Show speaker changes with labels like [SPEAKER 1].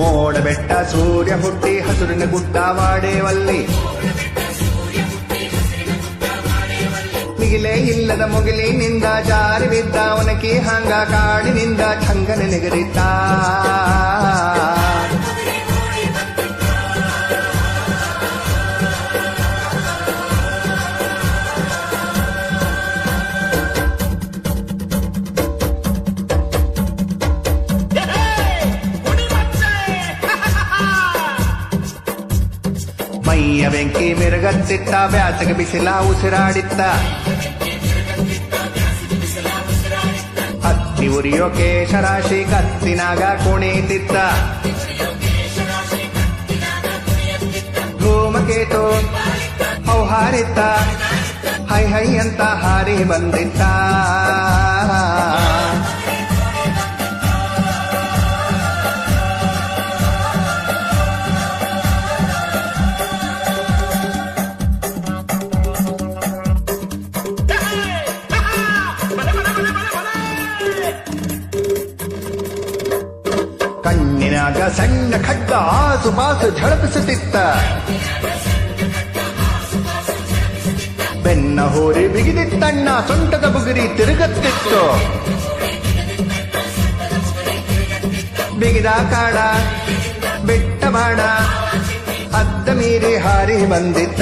[SPEAKER 1] ಮೋಡ ಬೆಟ್ಟ ಸೂರ್ಯ ಹುಟ್ಟಿ ಹಸುರಿನ ಗುಡ್ಡ ವಾಡೇವಲ್ಲಿ ಮಿಗಿಲೇ ಇಲ್ಲದ ಮುಗಿಲಿನಿಂದ ಜಾರಿ ಬಿದ್ದ ಒನಕಿ ಹಂಗ ಕಾಡಿನಿಂದ ಛಂಗನೆ ನಿಗರಿತ ಮೈಯ ಬೆಂಕಿ ಮಿರುಗತ್ತಿತ್ತ ಬ್ಯಾಸಗೆ ಬಿಸಿಲ ಉಸಿರಾಡಿತ್ತ ಹತ್ತಿ ಉರಿಯೋ ಕೇಶರಾಶಿ ಕತ್ತಿನಾಗ ಕುಣಿತಿತ್ತ ಧೂಮಕೇತು ಅವು ಹಾರಿತ್ತ ಹೈ ಹೈ ಅಂತ ಹಾರಿ ಬಂದಿತ್ತ ಕಣ್ಣಿನಾಗ ಸಣ್ಣ ಖಡ್ಗ ಆಸುಪಾಸು ಝಳಪಿಸುತ್ತಿತ್ತ ಬೆನ್ನ ಹೋರಿ ಬಿಗಿದಿತ್ತಣ್ಣ ಸೊಂಟದ ಬುಗುರಿ ತಿರುಗುತ್ತಿತ್ತು ಬಿಗಿದ ಕಾಡ ಬಿಟ್ಟ ಬಾಣ ಅದ್ದ ಮೀರಿ ಹಾರಿ ಬಂದಿತ್ತ